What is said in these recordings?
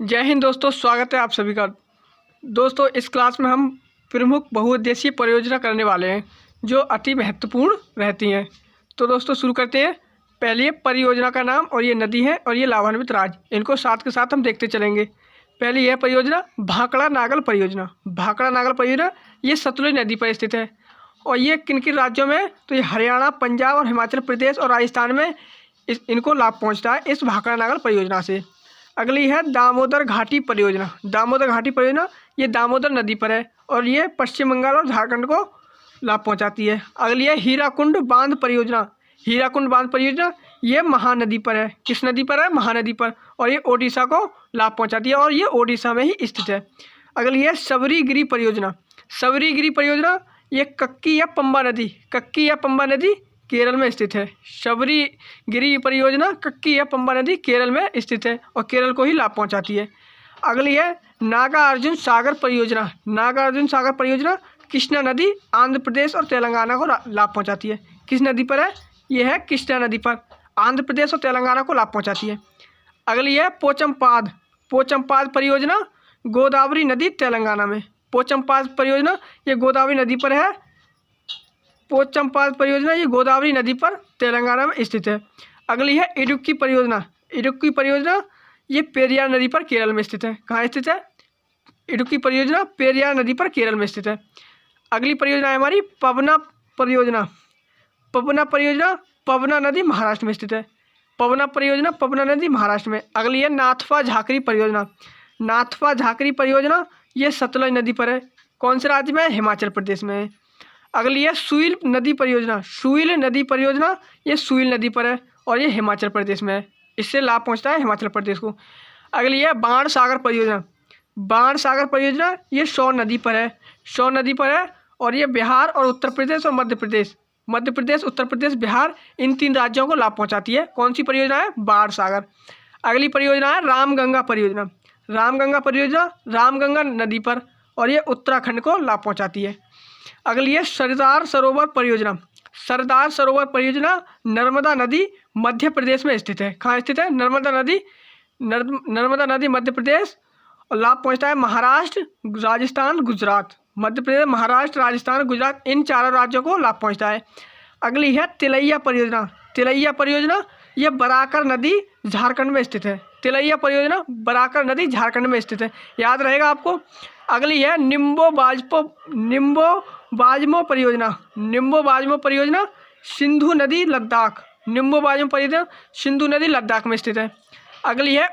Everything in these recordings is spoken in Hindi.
जय हिंद दोस्तों, स्वागत है आप सभी का। दोस्तों, इस क्लास में हम प्रमुख बहुउद्देशीय परियोजना करने वाले हैं जो अति महत्वपूर्ण रहती हैं। तो दोस्तों शुरू करते हैं। पहले परियोजना का नाम और ये नदी है और ये लाभान्वित राज्य, इनको साथ के साथ हम देखते चलेंगे। पहली यह परियोजना भाखड़ा नागल परियोजना। भाखड़ा नागल परियोजना ये सतलुज नदी पर स्थित है और ये किन किन राज्यों में, तो ये हरियाणा, पंजाब और हिमाचल प्रदेश और राजस्थान में इनको लाभ पहुँचता है इस भाखड़ा नागल परियोजना से। अगली है दामोदर घाटी परियोजना। दामोदर घाटी परियोजना ये दामोदर नदी पर है और ये पश्चिम बंगाल और झारखंड को लाभ पहुंचाती है। अगली है हीराकुंड बांध परियोजना। हीराकुंड बांध परियोजना ये महानदी पर है। किस नदी पर है? महानदी पर। और ये ओडिशा को लाभ पहुंचाती है और ये ओडिशा में ही स्थित है। अगली है सबरीगिरी परियोजना। सबरीगिरी परियोजना ये कक्की या पंबा नदी केरल में स्थित है। सबरीगिरी परियोजना कक्की या पंबा नदी केरल में स्थित है और केरल को ही लाभ पहुंचाती है। अगली है नागार्जुन सागर परियोजना। नागार्जुन सागर परियोजना कृष्णा नदी आंध्र प्रदेश और तेलंगाना को लाभ पहुंचाती है। किस नदी पर है? यह है कृष्णा नदी पर, आंध्र प्रदेश और तेलंगाना को लाभ पहुंचाती है। अगली है पोचमपाद परियोजना गोदावरी नदी तेलंगाना में। पोचमपाद परियोजना ये गोदावरी नदी पर है। पोचमपाद परियोजना ये गोदावरी नदी पर तेलंगाना में स्थित है। अगली है इडुक्की परियोजना। इडुक्की परियोजना ये पेरियार नदी पर केरल में स्थित है। कहाँ स्थित है? इडुक्की परियोजना पेरियार नदी पर केरल में स्थित है। अगली परियोजना है हमारी पवना परियोजना। पवना परियोजना पवना नदी महाराष्ट्र में स्थित है। पवना परियोजना पवना नदी महाराष्ट्र में। अगली है नाथपा झाकरी परियोजना। नाथपा झाकरी परियोजना ये सतलुज नदी पर है। कौन से राज्य में? हिमाचल प्रदेश में है। अगली है सुइल नदी परियोजना। सुइल नदी परियोजना ये सुइल नदी पर है और ये हिमाचल प्रदेश में है। इससे लाभ पहुंचता है हिमाचल प्रदेश को। अगली है बाण सागर परियोजना। बाण सागर परियोजना ये शोर नदी पर है। शोर नदी पर है और ये बिहार और उत्तर प्रदेश और मध्य प्रदेश, उत्तर प्रदेश, बिहार, इन तीन राज्यों को लाभ पहुंचाती है। कौन सी परियोजना है? बाण सागर। अगली परियोजना है रामगंगा परियोजना। रामगंगा परियोजना रामगंगा नदी पर और ये उत्तराखंड को लाभ पहुंचाती है। अगली है सरदार सरोवर परियोजना। सरदार सरोवर परियोजना नर्मदा नदी मध्य प्रदेश में स्थित है। कहाँ स्थित है? नर्मदा नदी मध्य प्रदेश और लाभ पहुंचता है महाराष्ट्र, राजस्थान, गुजरात। मध्य प्रदेश, महाराष्ट्र, राजस्थान, गुजरात, इन चारों राज्यों को लाभ पहुंचता है। अगली है तिलैया परियोजना। तिलैया परियोजना ये बराकर नदी झारखंड में स्थित है। तिलैया परियोजना बराकर नदी झारखंड में स्थित है, याद रहेगा आपको। अगली है निम्बो बाजमो परियोजना। निम्बो बाजमो परियोजना सिंधु नदी लद्दाख। निम्बो बाजमो परियोजना सिंधु नदी लद्दाख में स्थित है। अगली है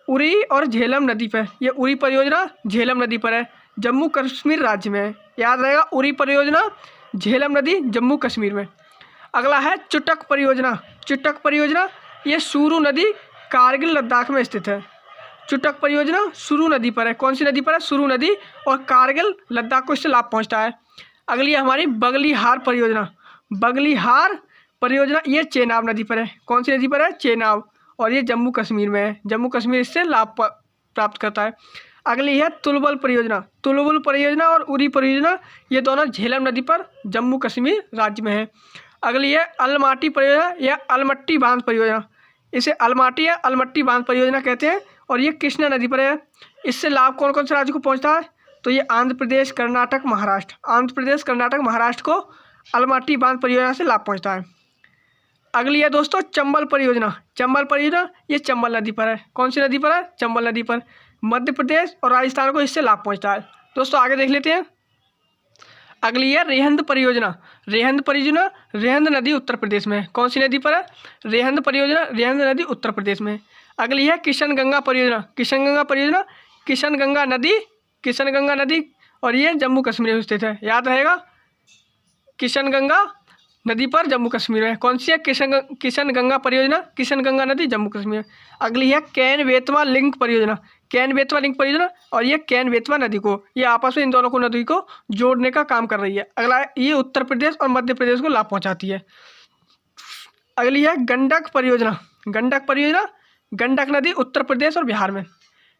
उरी और झेलम नदी पर। ये उरी परियोजना झेलम नदी पर है, जम्मू कश्मीर राज्य में है, याद रहेगा। उरी परियोजना झेलम नदी जम्मू कश्मीर में। अगला है चुटक परियोजना। चुटक परियोजना ये सुरू नदी कारगिल लद्दाख में स्थित है। चुटक परियोजना सुरू नदी पर है। कौन सी नदी पर है? सुरू नदी और कारगिल लद्दाख को इससे लाभ पहुंचता है। अगली है हमारी बगलीहार परियोजना। बगलीहार परियोजना ये चेनाब नदी पर है। कौन सी नदी पर है? चेनाब, और ये जम्मू कश्मीर में है। जम्मू कश्मीर इससे लाभ प्राप्त करता है। अगली है तुलबुल परियोजना। तुलबुल परियोजना और उरी परियोजना ये दोनों झेलम नदी पर जम्मू कश्मीर राज्य में है। अगली है अलमाटी परियोजना या अलमट्टी बांध परियोजना। इसे अलमाटी या अलमट्टी बांध परियोजना कहते हैं और ये कृष्णा नदी पर है। इससे लाभ कौन कौन से राज्य को पहुंचता है? तो ये आंध्र प्रदेश, कर्नाटक, महाराष्ट्र। आंध्र प्रदेश, कर्नाटक, महाराष्ट्र को अलमाटी बांध परियोजना से लाभ पहुंचता है। अगली है दोस्तों चंबल परियोजना। चंबल परियोजना ये चंबल नदी पर है। कौन सी नदी पर है? चंबल नदी पर। मध्य प्रदेश और राजस्थान को इससे लाभ पहुंचता है। दोस्तों आगे देख लेते हैं। अगली है रेहंद परियोजना। रेहंद परियोजना रेहंद नदी उत्तर प्रदेश में है। कौन सी नदी पर है? रेहंद परियोजना रेहंद नदी उत्तर प्रदेश में। अगली है किशनगंगा परियोजना। किशनगंगा परियोजना किशनगंगा नदी और ये जम्मू कश्मीर में स्थित है, याद रहेगा। किशनगंगा नदी पर जम्मू कश्मीर में। कौन सी है? किशनगंगा परियोजना किशनगंगा नदी जम्मू कश्मीर। अगली है कैन बेतवा लिंक परियोजना। कैन बेतवा लिंक परियोजना और ये कैन बेतवा नदी को, ये आपस में इन दोनों को नदी को जोड़ने का काम कर रही है। अगला ये उत्तर प्रदेश और मध्य प्रदेश को लाभ पहुंचाती है। अगली है गंडक परियोजना। गंडक परियोजना गंडक नदी उत्तर प्रदेश और बिहार में।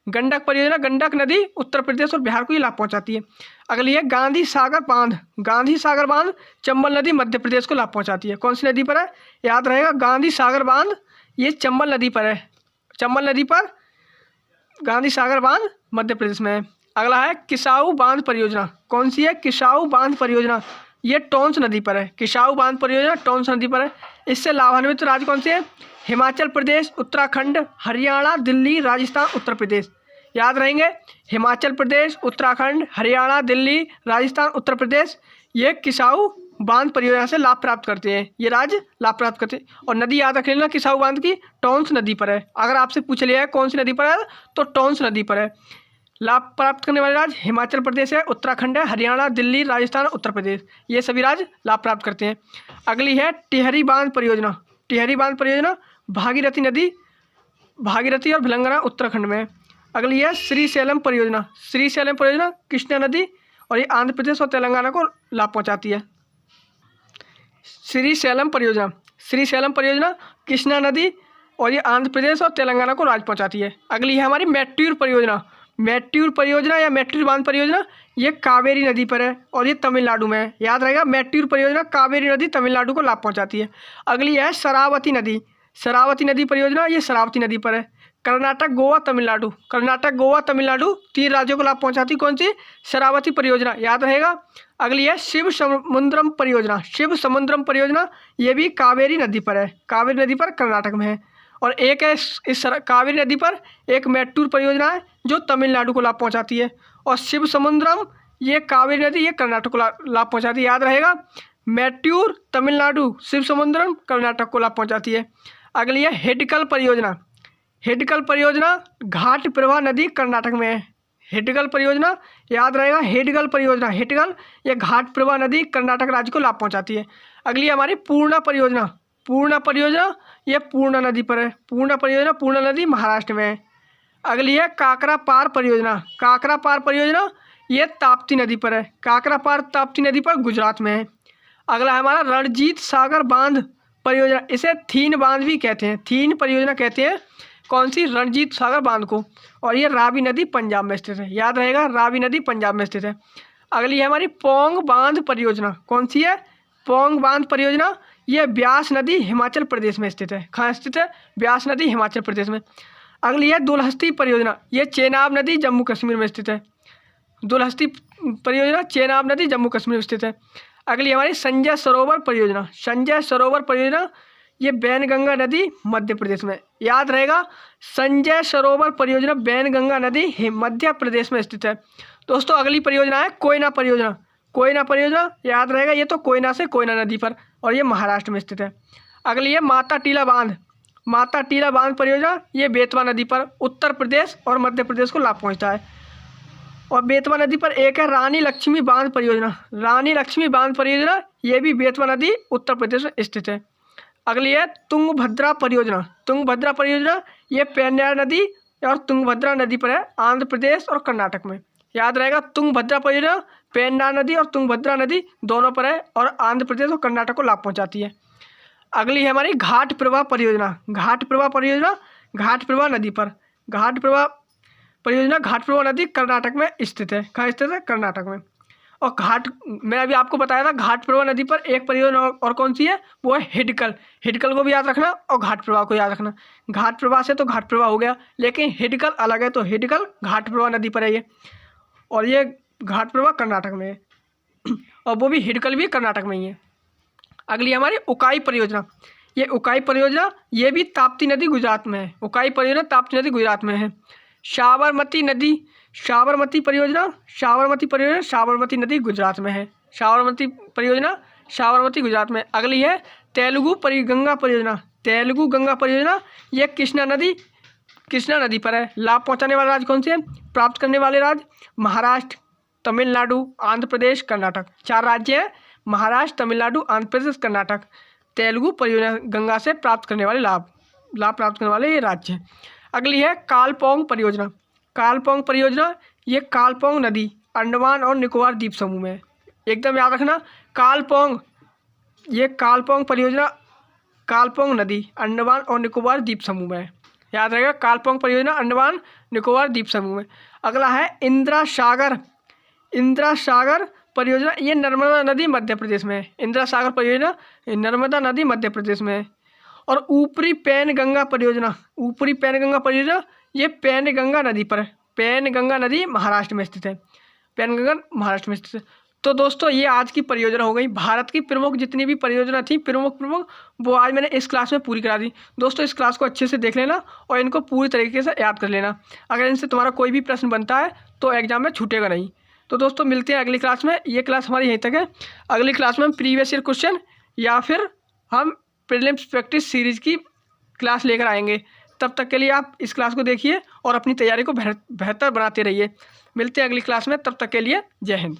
गंडक परियोजना गंडक नदी उत्तर प्रदेश और बिहार को ही लाभ पहुंचाती है। अगली है गांधी सागर बांध। गांधी सागर बांध चंबल नदी मध्य प्रदेश को लाभ पहुंचाती है। कौन सी नदी पर है? याद रहेगा, गांधी सागर बांध ये चंबल नदी पर है। चंबल नदी पर गांधी सागर बांध मध्य प्रदेश में है। अगला है किसाऊ बांध परियोजना, कौन सी है? किसाऊ बांध परियोजना, ये टोंस नदी पर है। किसाऊ बांध परियोजना टोंस नदी पर है। इससे लाभान्वित राज्य कौन से हैं? हिमाचल प्रदेश, उत्तराखंड, हरियाणा, दिल्ली, राजस्थान, उत्तर प्रदेश। याद रहेंगे, हिमाचल प्रदेश, उत्तराखंड, हरियाणा, दिल्ली, राजस्थान, उत्तर प्रदेश, ये किसाऊ बांध परियोजना से लाभ प्राप्त करते हैं, ये राज्य लाभ प्राप्त करते हैं। और नदी याद रख लेना किसाऊ बांध की टोंस नदी पर है। अगर आपसे पूछ लिया है कौन सी नदी पर है तो टोंस नदी पर है। लाभ प्राप्त करने वाले राज्य हिमाचल प्रदेश है, उत्तराखंड है, हरियाणा, दिल्ली, राजस्थान, उत्तर प्रदेश, ये सभी राज्य लाभ प्राप्त करते हैं। अगली है टिहरी बांध परियोजना। टिहरी बांध परियोजना भागीरथी नदी, भागीरथी और भिलंगना उत्तराखंड में है। अगली है श्रीशैलम परियोजना। श्रीशैलम परियोजना कृष्णा नदी और ये आंध्र प्रदेश और तेलंगाना को लाभ पहुंचाती है। श्रीशैलम परियोजना, श्रीशैलम परियोजना कृष्णा नदी और ये आंध्र प्रदेश और तेलंगाना को लाभ पहुंचाती है। अगली है हमारी मैट्यूर परियोजना। मैट्यूर परियोजना या मैट्यूर बांध परियोजना ये कावेरी नदी पर है और ये तमिलनाडु में है। याद रहेगा, मैट्यूर परियोजना कावेरी नदी तमिलनाडु को लाभ पहुंचाती है। अगली है शरावती नदी। शरावती नदी परियोजना ये शरावती नदी पर है। कर्नाटक, गोवा, तमिलनाडु, कर्नाटक, गोवा, तमिलनाडु, 3 राज्यों को लाभ पहुंचाती कौन सी? शरावती परियोजना, याद रहेगा। अगली है शिव समुद्रम परियोजना। शिव समुद्रम परियोजना ये भी कावेरी नदी पर है, कावेरी नदी पर कर्नाटक में है। और एक है इस कावेरी नदी पर एक मैट्यूर परियोजना है जो तमिलनाडु को लाभ पहुंचाती है। और शिव समुद्रम ये कावेरी नदी ये कर्नाटक को लाभ पहुंचाती है। याद रहेगा, मैट्यूर तमिलनाडु, शिव समुद्रम कर्नाटक को लाभ पहुंचाती है। अगली है हिडकल परियोजना। हिडकल परियोजना घाट प्रवाह नदी कर्नाटक में है। हिडकल परियोजना याद रहेगा, हिडकल परियोजना, हिडकल ये घाट प्रवाह नदी कर्नाटक राज्य को लाभ पहुंचाती है। अगली हमारी पूर्णा परियोजना। पूर्णा परियोजना ये पूर्णा नदी पर है। पूर्णा परियोजना पूर्णा नदी महाराष्ट्र में है। अगली है काकरा पार परियोजना। काकरा पार परियोजना ये ताप्ती नदी पर है। काकरा पार ताप्ती नदी पर गुजरात में है। अगला है हमारा रणजीत सागर बांध परियोजना, इसे थीन बांध भी कहते हैं, थीन परियोजना कहते हैं कौन सी? रणजीत सागर बांध को। और ये रावी नदी पंजाब में स्थित है। याद रहेगा, रावी नदी पंजाब में स्थित है। अगली है हमारी पोंग बांध परियोजना। कौन सी है? पोंग बांध परियोजना ये ब्यास नदी हिमाचल प्रदेश में स्थित है। कहाँ स्थित है? ब्यास नदी हिमाचल प्रदेश में। अगली है दुलहस्ती परियोजना, ये चेनाब नदी जम्मू कश्मीर में स्थित है। दुलहस्ती परियोजना चेनाब नदी जम्मू कश्मीर में स्थित है। अगली हमारी संजय सरोवर परियोजना। संजय सरोवर परियोजना ये बैनगंगा नदी मध्य प्रदेश में। याद रहेगा, संजय सरोवर परियोजना बैनगंगा नदी मध्य प्रदेश में स्थित है। दोस्तों अगली परियोजना है कोयना परियोजना। कोयना परियोजना याद रहेगा, ये तो कोयना से कोयना नदी पर और ये महाराष्ट्र में स्थित है। अगली है माता टीला बांध। माता टीला बांध परियोजना ये बेतवा नदी पर उत्तर प्रदेश और मध्य प्रदेश को लाभ पहुँचता है। और बेतवा नदी पर एक है रानी लक्ष्मी बांध परियोजना। रानी लक्ष्मी बांध परियोजना ये भी बेतवा नदी उत्तर प्रदेश में स्थित है। अगली है तुंगभद्रा परियोजना। तुंगभद्रा परियोजना ये पेन्नार नदी और तुंगभद्रा नदी पर है, आंध्र प्रदेश और कर्नाटक में। याद रहेगा, तुंगभद्रा परियोजना पेन्नार नदी और तुंगभद्रा नदी दोनों पर है और आंध्र प्रदेश और कर्नाटक को लाभ पहुंचाती है। अगली है हमारी घाट प्रवाह परियोजना। घाट प्रवाह परियोजना घाट प्रवाह नदी पर। घाट प्रवाह परियोजना घाट प्रवाह नदी कर्नाटक में स्थित है। कहाँ स्थित है? कर्नाटक में। और घाट मैं अभी आपको बताया था, घाट प्रवाह नदी पर एक परियोजना और कौन सी है? वो है हिडकल। हिडकल को भी याद रखना और घाट प्रवाह को याद रखना। घाट प्रवाह से तो घाट प्रवाह हो गया, लेकिन हिडकल अलग है, तो हिडकल घाट प्रवाह नदी पर है ये, और ये घाट प्रवाह कर्नाटक में है और वो भी हिडकल भी कर्नाटक में ही है। अगली हमारी उकाई परियोजना। ये उकाई परियोजना ये भी ताप्ती नदी गुजरात में है। उकाई परियोजना ताप्ती नदी गुजरात में है। साबरमती नदी, साबरमती परियोजना, साबरमती परियोजना साबरमती नदी गुजरात में है। साबरमती परियोजना साबरमती गुजरात में। अगली है तेलुगु गंगा परियोजना। तेलुगु गंगा परियोजना ये कृष्णा नदी पर है। लाभ पहुंचाने वाले राज्य कौन से हैं? प्राप्त करने वाले राज्य महाराष्ट्र, तमिलनाडु, आंध्र प्रदेश, कर्नाटक। 4 राज्य हैं, महाराष्ट्र, तमिलनाडु, आंध्र प्रदेश, कर्नाटक। तेलुगु परियोजना गंगा से प्राप्त करने वाले लाभ प्राप्त करने वाले ये राज्य हैं। अगली है कालपोंग परियोजना। कालपोंग परियोजना ये कालपोंग नदी अंडमान और निकोबार द्वीप समूह में है। एकदम याद रखना, कालपोंग ये कालपोंग परियोजना कालपोंग नदी अंडमान और निकोबार द्वीप समूह में है। याद रहेगा, कालपोंग परियोजना अंडमान निकोबार द्वीप समूह में। अगला है इंदिरा सागर परियोजना ये नर्मदा नदी मध्य प्रदेश में है। इंदिरा सागर परियोजना नर्मदा नदी मध्य प्रदेश में है। और ऊपरी पैनगंगा परियोजना ये पेनगंगा नदी पर, पेनगंगा नदी महाराष्ट्र में स्थित है, पेनगंगा महाराष्ट्र में स्थित है। तो दोस्तों ये आज की परियोजना हो गई। भारत की प्रमुख जितनी भी परियोजना थी, प्रमुख वो आज मैंने इस क्लास में पूरी करा दी। दोस्तों इस क्लास को अच्छे से देख लेना और इनको पूरी तरीके से याद कर लेना। अगर इनसे तुम्हारा कोई भी प्रश्न बनता है तो एग्जाम में छूटेगा नहीं। तो दोस्तों मिलते हैं अगली क्लास में। ये क्लास हमारी यहीं तक है। अगली क्लास में हम प्रीवियस ईयर क्वेश्चन या फिर हम प्रीलिम्स प्रैक्टिस सीरीज की क्लास लेकर आएंगे। तब तक के लिए आप इस क्लास को देखिए और अपनी तैयारी को बेहतर बनाते रहिए। मिलते हैं अगली क्लास में, तब तक के लिए जय हिंद।